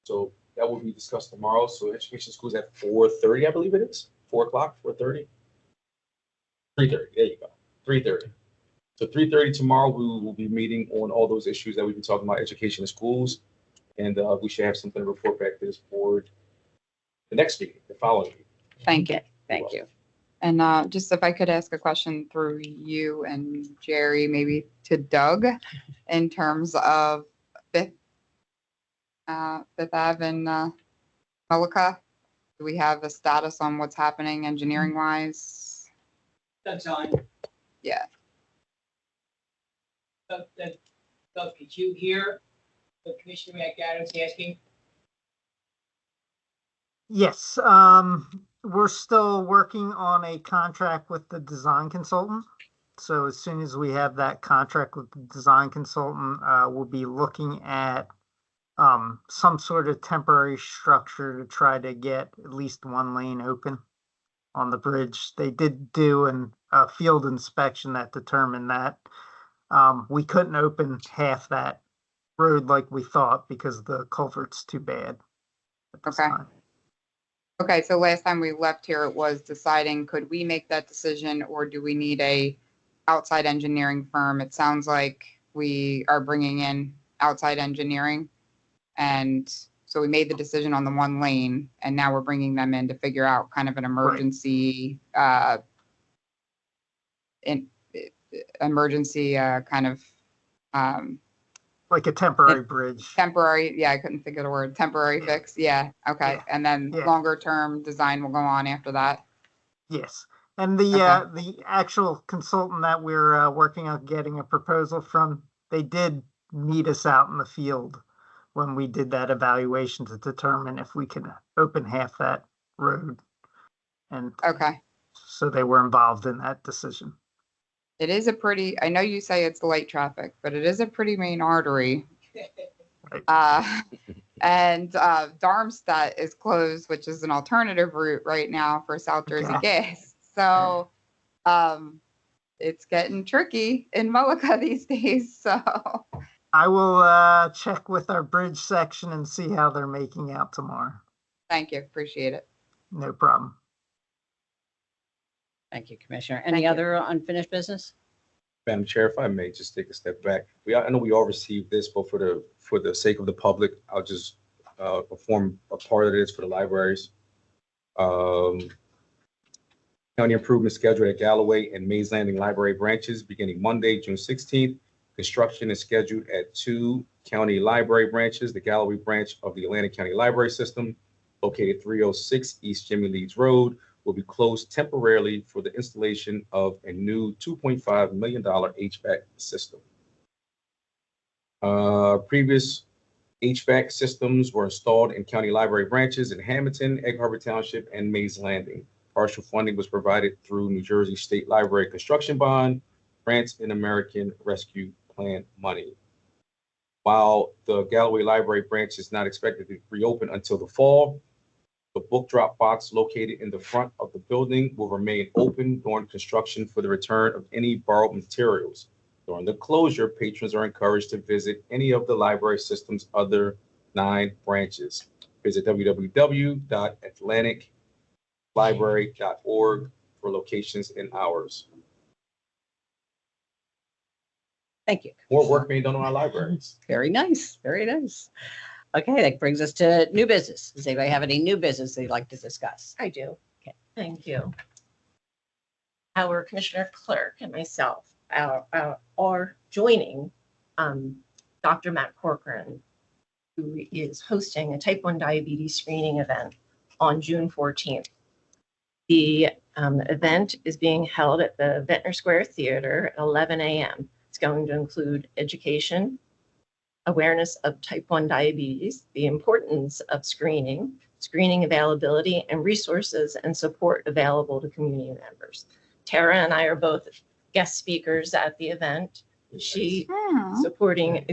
[SPEAKER 9] So that will be discussed tomorrow. So education schools at 4:30, I believe it is. 4 o'clock, 4:30? 3:30, there you go, 3:30. So 3:30 tomorrow, we will be meeting on all those issues that we've been talking about, education and schools. And we should have something to report back to this board the next meeting, the following meeting.
[SPEAKER 3] thank you.
[SPEAKER 2] Okay, thank you.
[SPEAKER 3] And just if I could ask a question through you and Jerry, maybe to Doug, in terms of Fifth Ave and Mullica. Do we have a status on what's happening engineering wise?
[SPEAKER 7] That's on.
[SPEAKER 3] Yeah.
[SPEAKER 7] Doug, could you hear what Commissioner McAdams asking?
[SPEAKER 8] Yes, we're still working on a contract with the design consultant. So as soon as we have that contract with the design consultant, we'll be looking at some sort of temporary structure to try to get at least one lane open on the bridge. They did do a field inspection that determined that we couldn't open half that road like we thought because the culvert's too bad at this
[SPEAKER 3] Okay.
[SPEAKER 8] time.
[SPEAKER 3] Okay, so last time we left here, it was deciding, could we make that decision or do we need a outside engineering firm? It sounds like we are bringing in outside engineering. And so we made the decision on the one lane and now we're bringing them in to figure out kind of an emergency, kind of,
[SPEAKER 8] Like a temporary bridge.
[SPEAKER 3] temporary, yeah, I couldn't think of the word, temporary fix, yeah, okay.
[SPEAKER 8] Yeah.
[SPEAKER 3] And then
[SPEAKER 8] Yeah.
[SPEAKER 3] longer term design will go on after that.
[SPEAKER 8] Yes, and the actual consultant that we're working on getting a proposal from, they did meet us out in the field when we did that evaluation to determine if we can open half that road. And
[SPEAKER 3] Okay.
[SPEAKER 8] so they were involved in that decision.
[SPEAKER 3] It is a pretty, I know you say it's light traffic, but it is a pretty main artery. And Darmstadt is closed, which is an alternative route right now for South Jersey
[SPEAKER 8] Okay.
[SPEAKER 3] gas. So it's getting tricky in Mullica these days. So
[SPEAKER 8] I will check with our bridge section and see how they're making out tomorrow.
[SPEAKER 3] thank you. Appreciate it.
[SPEAKER 8] No problem.
[SPEAKER 2] Thank you, Commissioner.
[SPEAKER 3] Thank
[SPEAKER 2] Any
[SPEAKER 3] you.
[SPEAKER 2] other unfinished business?
[SPEAKER 9] Madam Chair, if I may just take a step back. I know we all received this, but for the sake of the public, I'll just perform a part of this for the libraries. County improvement schedule at Galloway and Mays Landing Library branches beginning Monday, June 16th. Construction is scheduled at 2 county library branches, the Galloway branch of the Atlantic County Library System, located 306 East Jimmy Leeds Road, will be closed temporarily for the installation of a new $2.5 million HVAC system. Previous HVAC systems were installed in county library branches in Hamilton, Egg Harbor Township, and Mays Landing. Partial funding was provided through New Jersey State Library Construction Bond, grants, and American Rescue Plan money. While the Galloway Library branch is not expected to reopen until the fall, the book drop box located in the front of the building will remain open during construction for the return of any borrowed materials. During the closure, patrons are encouraged to visit any of the library system's other 9 branches. Visit www.atlanticlibrary.org for locations and hours.
[SPEAKER 2] Thank you.
[SPEAKER 9] More work being done on our libraries.
[SPEAKER 2] Very nice. Very nice. Okay, that brings us to new business. Does anybody have any new business they'd like to discuss?
[SPEAKER 10] I do.
[SPEAKER 2] Okay.
[SPEAKER 10] Thank you. Our Commissioner Clerk and myself are joining Dr. Matt Corcoran, who is hosting a type 1 diabetes screening event on June 14th. The event is being held at the Ventnor Square Theater at 11 a.m. It's going to include education, awareness of type 1 diabetes, the importance of screening, screening availability, and resources and support available to community members. Tara and I are both guest speakers at the event. She supporting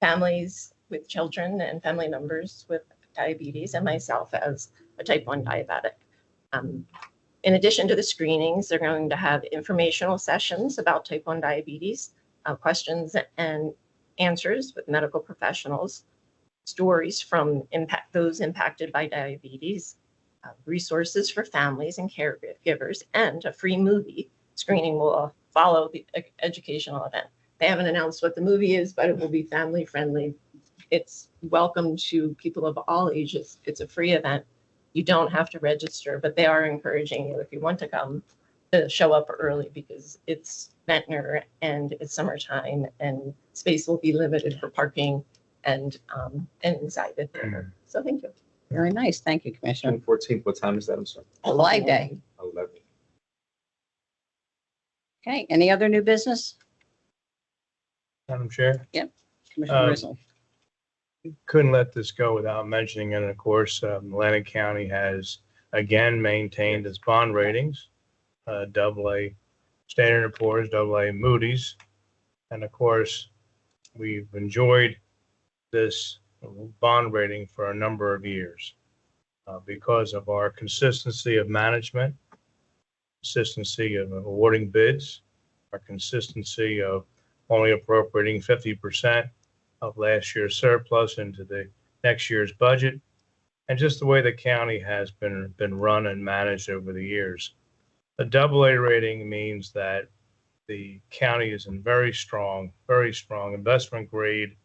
[SPEAKER 10] families with children and family members with diabetes, and myself as a type 1 diabetic. In addition to the screenings, they're going to have informational sessions about type 1 diabetes, questions and answers with medical professionals, stories from those impacted by diabetes, resources for families and caregivers, and a free movie screening will follow the educational event. They haven't announced what the movie is, but it will be family friendly. It's welcome to people of all ages. It's a free event. You don't have to register, but they are encouraging you, if you want to come, to show up early because it's Ventnor and it's summertime and space will be limited for parking and inside the theater. So thank you.
[SPEAKER 2] Very nice. Thank you, Commissioner.
[SPEAKER 9] June 14th, what time is that? I'm sorry.
[SPEAKER 2] Flag Day.
[SPEAKER 9] 11.
[SPEAKER 2] Okay, any other new business?
[SPEAKER 6] Madam Chair,
[SPEAKER 2] Commissioner Rizzo.
[SPEAKER 6] couldn't let this go without mentioning, and of course, Atlantic County has again maintained its bond ratings, AA Standard & Poor's, AA Moody's. And of course, we've enjoyed this bond rating for a number of years because of our consistency of management, consistency of awarding bids, our consistency of only appropriating 50% of last year's surplus into the next year's budget, and just the way the county has been run and managed over the years. A AA rating means that the county is in very strong investment grade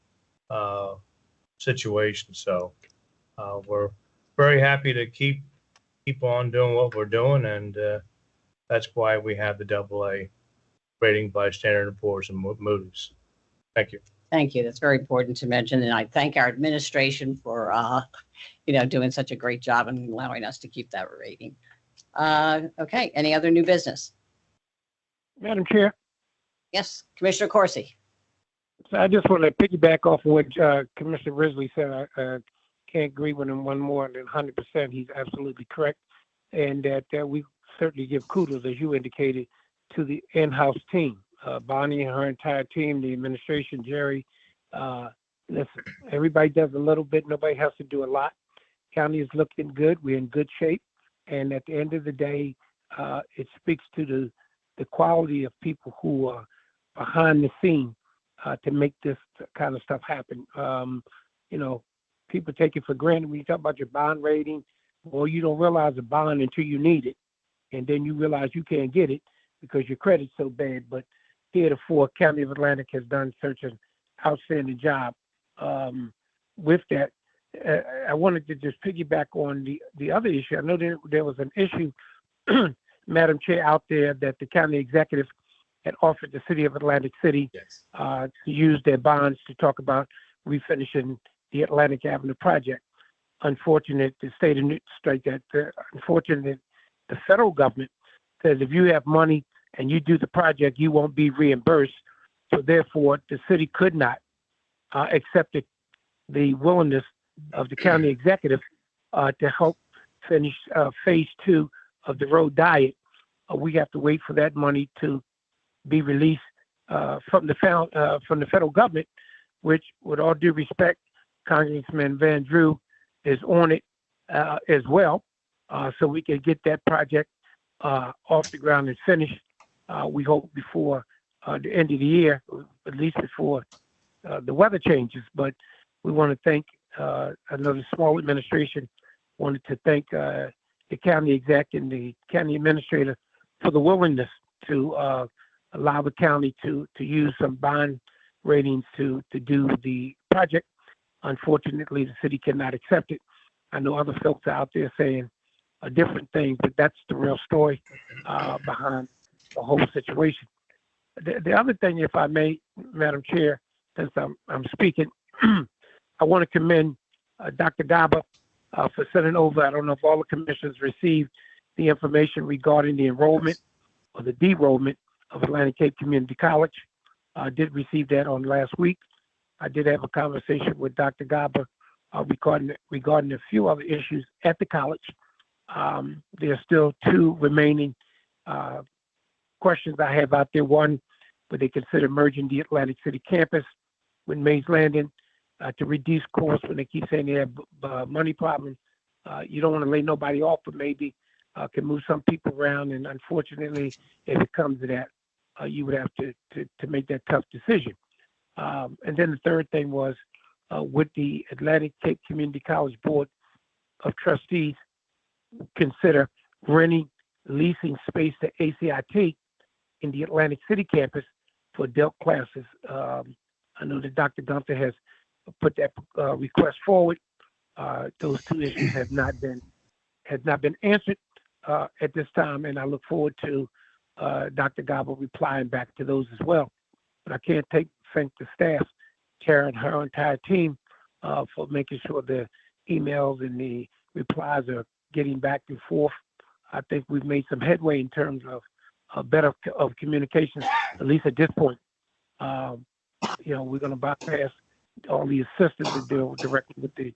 [SPEAKER 6] situation. So we're very happy to keep on doing what we're doing, and that's why we have the AA rating by Standard & Poor's and Moody's. Thank you.
[SPEAKER 2] Thank you. That's very important to mention. And I thank our administration for, doing such a great job and allowing us to keep that rating. Okay. Any other new business?
[SPEAKER 5] Madam Chair,
[SPEAKER 2] Yes, Commissioner Corsi.
[SPEAKER 5] so I just want to piggyback off of what Commissioner Risley said. I can't agree with him one more than 100%. He's absolutely correct. And that we certainly give kudos, as you indicated, to the in-house team. Bonnie and her entire team, the administration, Jerry, listen, everybody does a little bit. Nobody has to do a lot. County is looking good. We're in good shape. And at the end of the day, it speaks to the quality of people who are behind the scene to make this kind of stuff happen. You know, people take it for granted when you talk about your bond rating. Well, you don't realize a bond until you need it. And then you realize you can't get it because your credit's so bad. But heretofore, County of Atlantic has done such an outstanding job with that. I wanted to just piggyback on the other issue. I know there was an issue, Madam Chair, out there that the county executive had offered the city of Atlantic City to use their bonds to talk about refinishing the Atlantic Avenue project. Unfortunate, the state of unfortunate, the federal government says if you have money and you do the project, you won't be reimbursed. So therefore, the city could not accept the willingness of the county executive to help finish phase 2 of the road diet. We have to wait for that money to be released from the federal government, which, with all due respect, Congressman Van Drew is on it as well, so we can get that project off the ground and finished. We hope before the end of the year, at least before the weather changes. But we want to thank another small administration. Wanted to thank the county exec and the county administrator for the willingness to allow the county to use some bond ratings to do the project. Unfortunately, the city cannot accept it. I know other folks out there saying a different thing, but that's the real story behind the whole situation. The other thing, if I may, Madam Chair, since I'm speaking, I want to commend Dr. Gaba for sending over. I don't know if all the commissioners received the information regarding the enrollment or the de-enrollment of Atlantic Cape Community College. I did receive that on last week. I did have a conversation with Dr. Gaba regarding a few other issues at the college. There are still 2 remaining questions I have out there. One, would they consider merging the Atlantic City campus with Mays Landing to reduce costs when they keep saying they have money problems? You don't want to lay nobody off, but maybe can move some people around. And unfortunately, if it comes to that, you would have to make that tough decision. And then the third thing was, would the Atlantic Cape Community College Board of Trustees consider leasing space to ACIT in the Atlantic City campus for adult classes? I know that Dr. Gunther has put that request forward. Those 2 issues have not been answered at this time, and I look forward to Dr. Gaba replying back to those as well. But I can't thank the staff, Tara and her entire team, for making sure the emails and the replies are getting back and forth. I think we've made some headway in terms of better communication, at least at this point. We're going to bypass all the assistants that deal directly with the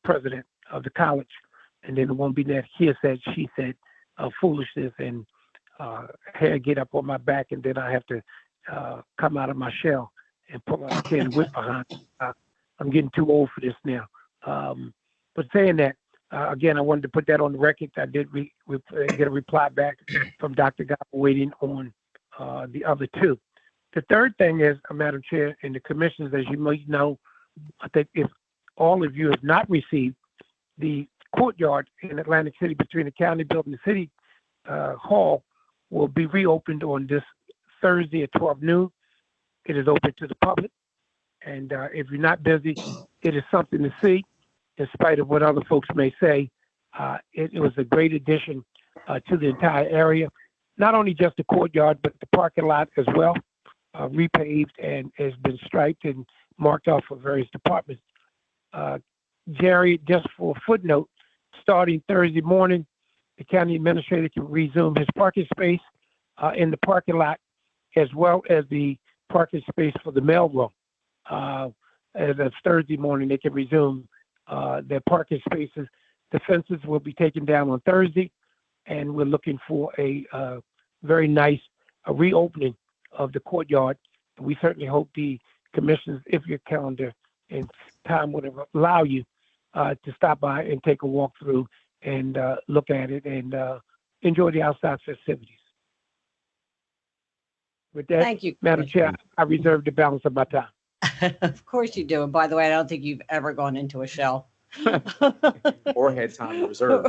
[SPEAKER 5] president of the college, and then it won't be that he said, she said foolishness and hair get up on my back, and then I have to come out of my shell and pull out a can of whip behind. I'm getting too old for this now. But saying that, again, I wanted to put that on the record. I did get a reply back from Dr. Gaba waiting on the other 2. The third thing is, Madam Chair, and the commissioners, as you might know, I think if all of you have not received the courtyard in Atlantic City between the county building and the city hall will be reopened on this Thursday at 12 noon. It is open to the public. And if you're not busy, it is something to see, in spite of what other folks may say. It was a great addition to the entire area, not only just the courtyard, but the parking lot as well, repaved and has been striped and marked off for various departments. Jerry, just for a footnote, starting Thursday morning, the county administrator can resume his parking space in the parking lot, as well as the parking space for the mailroom. As of Thursday morning, they can resume their parking spaces. The fences will be taken down on Thursday, and we're looking for a very nice reopening of the courtyard. We certainly hope the commissioners, if your calendar and time would allow you to stop by and take a walk through and look at it and enjoy the outside festivities. With that,
[SPEAKER 2] Thank you.
[SPEAKER 5] Madam Chair, I reserve the balance of my time.
[SPEAKER 2] Of course you do. And by the way, I don't think you've ever gone into a shell.
[SPEAKER 9] Or had time to reserve.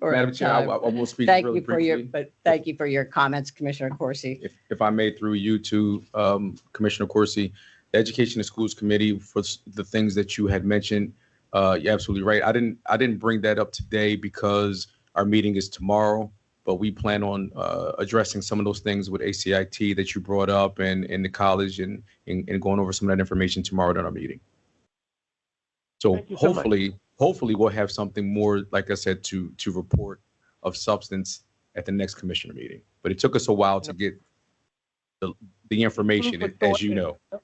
[SPEAKER 2] Or
[SPEAKER 9] Madam Chair, I
[SPEAKER 2] time.
[SPEAKER 9] will speak
[SPEAKER 2] Thank
[SPEAKER 9] really
[SPEAKER 2] you for your,
[SPEAKER 9] briefly.
[SPEAKER 2] but thank you for your comments, Commissioner Corsi.
[SPEAKER 9] If I may, through you to Commissioner Corsi, the Education and Schools Committee, for the things that you had mentioned, you're absolutely right. I didn't bring that up today because our meeting is tomorrow, but we plan on addressing some of those things with ACIT that you brought up and in the college and going over some of that information tomorrow at our meeting. So
[SPEAKER 5] Thank you so much.
[SPEAKER 9] hopefully we'll have something more, like I said, to report of substance at the next commissioner meeting. But it took us a while to get the information,
[SPEAKER 5] Food for
[SPEAKER 9] as you
[SPEAKER 5] thought.
[SPEAKER 9] know.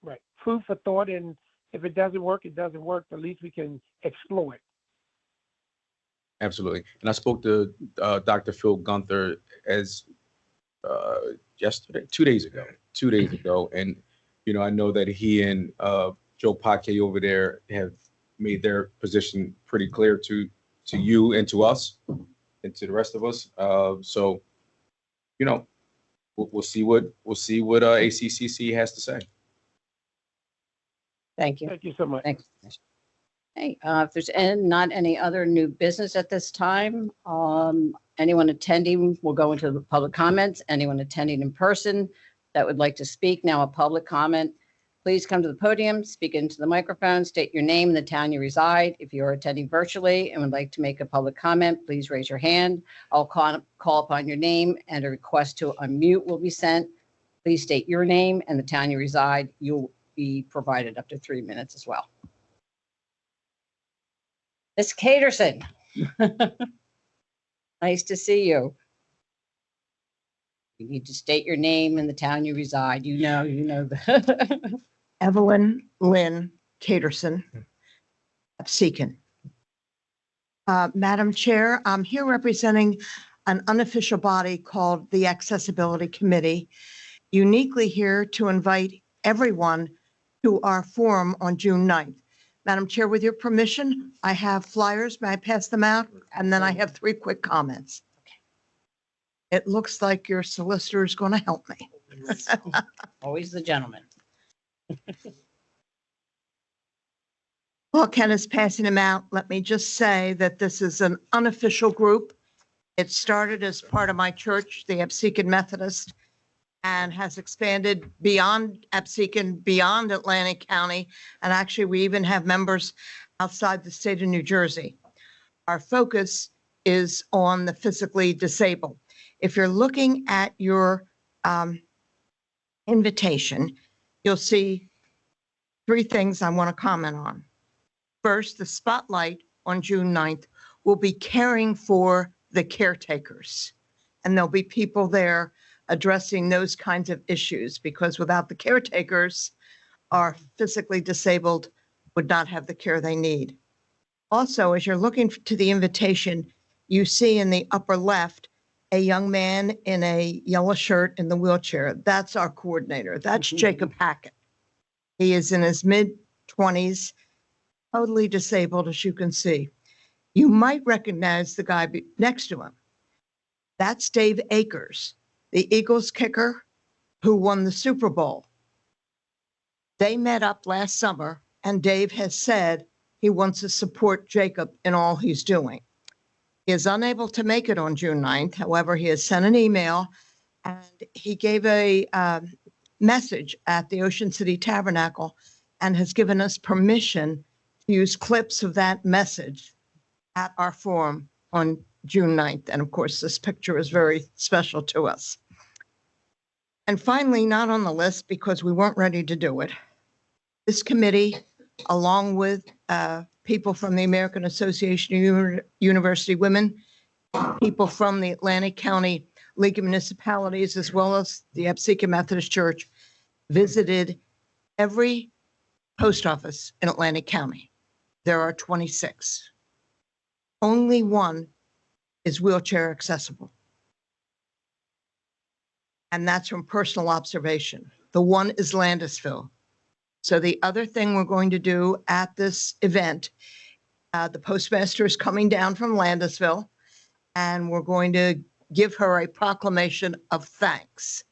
[SPEAKER 5] Right. Food for thought, and if it doesn't work, it doesn't work. At least we can explore it.
[SPEAKER 9] Absolutely. And I spoke to Dr. Phil Gunther as yesterday, 2 days ago. And, you know, I know that he and Joe Paquet over there have made their position pretty clear to you and to us and to the rest of us. So, you know, we'll see what ACCC has to say.
[SPEAKER 2] Thank you.
[SPEAKER 5] Thank you so much.
[SPEAKER 2] Thanks. Hey, if there's not any other new business at this time, anyone attending will go into the public comments. Anyone attending in person that would like to speak, now a public comment, please come to the podium, speak into the microphone, state your name and the town you reside. If you are attending virtually and would like to make a public comment, please raise your hand. I'll call upon your name and a request to unmute will be sent. Please state your name and the town you reside. You'll be provided up to 3 minutes as well. Ms. Caterson. Nice to see you. You need to state your name and the town you reside. You know the.
[SPEAKER 11] Evelyn Lynn Caterson, Absecon. Madam Chair, I'm here representing an unofficial body called the Accessibility Committee, uniquely here to invite everyone to our forum on June 9th. Madam Chair, with your permission, I have flyers. May I pass them out? And then I have 3 quick comments. It looks like your solicitor is going to help me.
[SPEAKER 2] Always the gentleman.
[SPEAKER 11] While Ken is passing them out, let me just say that this is an unofficial group. It started as part of my church, the Absecon Methodist, and has expanded beyond Absecon, beyond Atlantic County. And actually, we even have members outside the state of New Jersey. Our focus is on the physically disabled. If you're looking at your invitation, you'll see 3 things I want to comment on. First, the spotlight on June 9th will be caring for the caretakers. And there'll be people there addressing those kinds of issues, because without the caretakers, our physically disabled would not have the care they need. Also, as you're looking to the invitation, you see in the upper left a young man in a yellow shirt in the wheelchair. That's our coordinator. That's Jacob Hackett. He is in his mid-20s, totally disabled, as you can see. You might recognize the guy next to him. That's Dave Akers, the Eagles kicker who won the Super Bowl. They met up last summer, and Dave has said he wants to support Jacob in all he's doing. He is unable to make it on June 9th. However, he has sent an email, and he gave a message at the Ocean City Tabernacle and has given us permission to use clips of that message at our forum on June 9th. And of course, this picture is very special to us. And finally, not on the list because we weren't ready to do it, this committee, along with people from the American Association of University Women, people from the Atlantic County League of Municipalities, as well as the Absecon Methodist Church, visited every post office in Atlantic County. There are 26. Only one is wheelchair accessible. And that's from personal observation. The one is Landisville. So the other thing we're going to do at this event, the postmaster is coming down from Landisville, and we're going to give her a proclamation of thanks.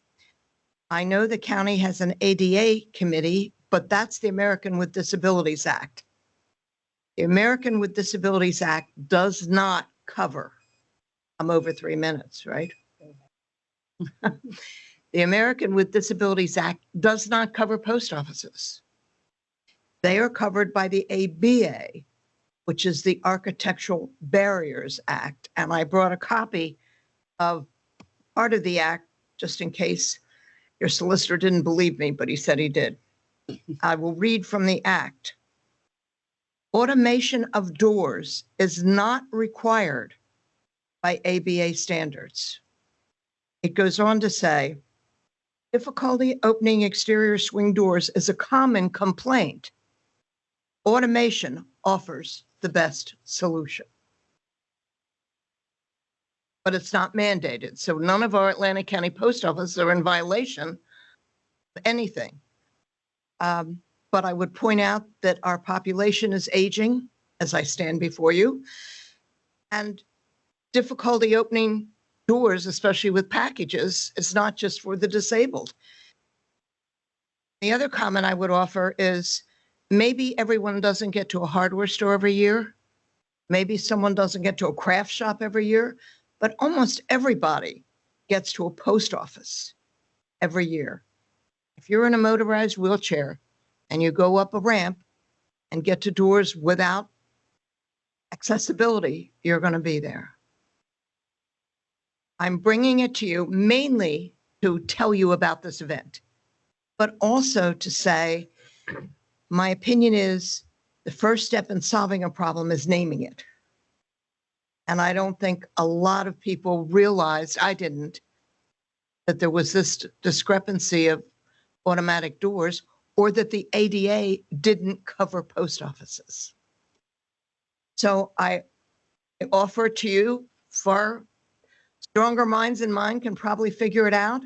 [SPEAKER 11] I know the county has an ADA committee, but that's the American with Disabilities Act. The American with Disabilities Act does not cover, I'm over 3 minutes, right? The American with Disabilities Act does not cover post offices. They are covered by the ABA, which is the Architectural Barriers Act. And I brought a copy of part of the act, just in case your solicitor didn't believe me, but he said he did. I will read from the act. Automation of doors is not required by ABA standards. It goes on to say, difficulty opening exterior swing doors is a common complaint. Automation offers the best solution. But it's not mandated, so none of our Atlantic County post offices are in violation of anything. But I would point out that our population is aging as I stand before you, and difficulty opening doors, especially with packages, is not just for the disabled. The other comment I would offer is maybe everyone doesn't get to a hardware store every year. Maybe someone doesn't get to a craft shop every year, but almost everybody gets to a post office every year. If you're in a motorized wheelchair and you go up a ramp and get to doors without accessibility, you're going to be there. I'm bringing it to you mainly to tell you about this event, but also to say, my opinion is the first step in solving a problem is naming it. And I don't think a lot of people realized, I didn't, that there was this discrepancy of automatic doors, or that the ADA didn't cover post offices. So I offer to you, for stronger minds than mine can probably figure it out.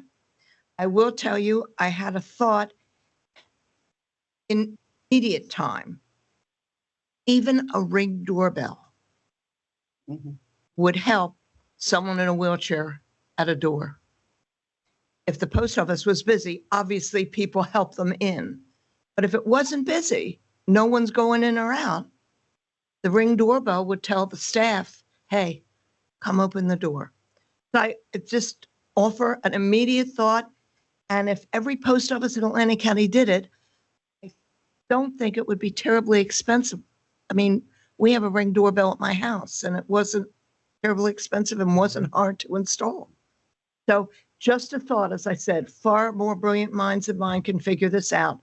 [SPEAKER 11] I will tell you, I had a thought in immediate time. Even a Ring doorbell would help someone in a wheelchair at a door. If the post office was busy, obviously people help them in. But if it wasn't busy, no one's going in or out. The Ring doorbell would tell the staff, hey, come open the door. So I just offer an immediate thought. And if every post office in Atlantic County did it, I don't think it would be terribly expensive. I mean, we have a Ring doorbell at my house and it wasn't terribly expensive and wasn't hard to install. So just a thought, as I said, far more brilliant minds than mine can figure this out.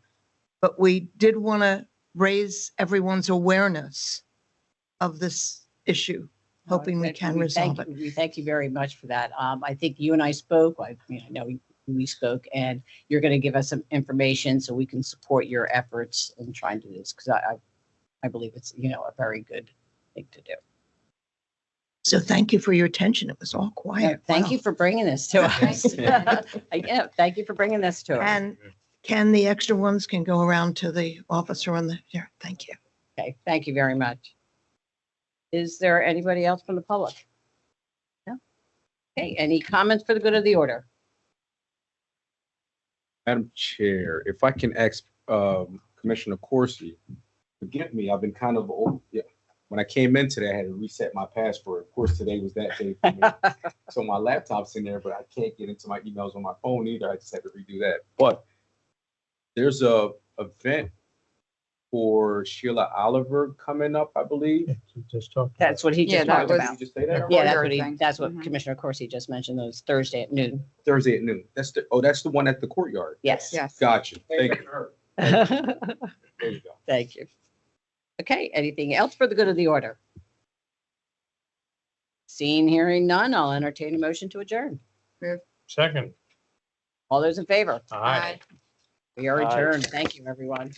[SPEAKER 11] But we did want to raise everyone's awareness of this issue, hoping we can resolve it.
[SPEAKER 2] We thank you very much for that. I think you and I spoke, I know we spoke, and you're going to give us some information so we can support your efforts in trying to do this, because I believe it's, a very good thing to do.
[SPEAKER 11] So thank you for your attention. It was all quiet.
[SPEAKER 2] Thank
[SPEAKER 11] Wow.
[SPEAKER 2] you for bringing this to us. Yeah, thank you for bringing this to us.
[SPEAKER 11] And Ken, the extra ones can go around to the officer on the, here, thank you.
[SPEAKER 2] Okay, thank you very much. Is there anybody else from the public? No? Okay, any comments for the good of the order?
[SPEAKER 9] Madam Chair, if I can ask Commissioner Corsi, forgive me, I've been kind of, when I came in today, I had to reset my password. Of course, today was that day for me. So my laptop's in there, but I can't get into my emails on my phone either. I just had to redo that. But there's a event for Sheila Oliver coming up, I believe.
[SPEAKER 6] Just talk.
[SPEAKER 2] That's what he
[SPEAKER 3] Yeah,
[SPEAKER 2] just
[SPEAKER 3] that
[SPEAKER 2] talked
[SPEAKER 3] was-
[SPEAKER 2] about.
[SPEAKER 9] Did you just say that?
[SPEAKER 2] Yeah,
[SPEAKER 3] Courtyard thing.
[SPEAKER 2] that's what
[SPEAKER 3] Mhm.
[SPEAKER 2] Commissioner Corsi just mentioned, those Thursday at noon.
[SPEAKER 9] Thursday at noon. That's the one at the courtyard.
[SPEAKER 2] Yes.
[SPEAKER 3] Yes.
[SPEAKER 9] Gotcha. Thank you. There you go.
[SPEAKER 2] Thank you. Okay, anything else for the good of the order? Seeing, hearing none, I'll entertain a motion to adjourn.
[SPEAKER 6] Second.
[SPEAKER 2] All those in favor?
[SPEAKER 6] Aye.
[SPEAKER 2] We are
[SPEAKER 6] Aye.
[SPEAKER 2] adjourned. Thank you, everyone.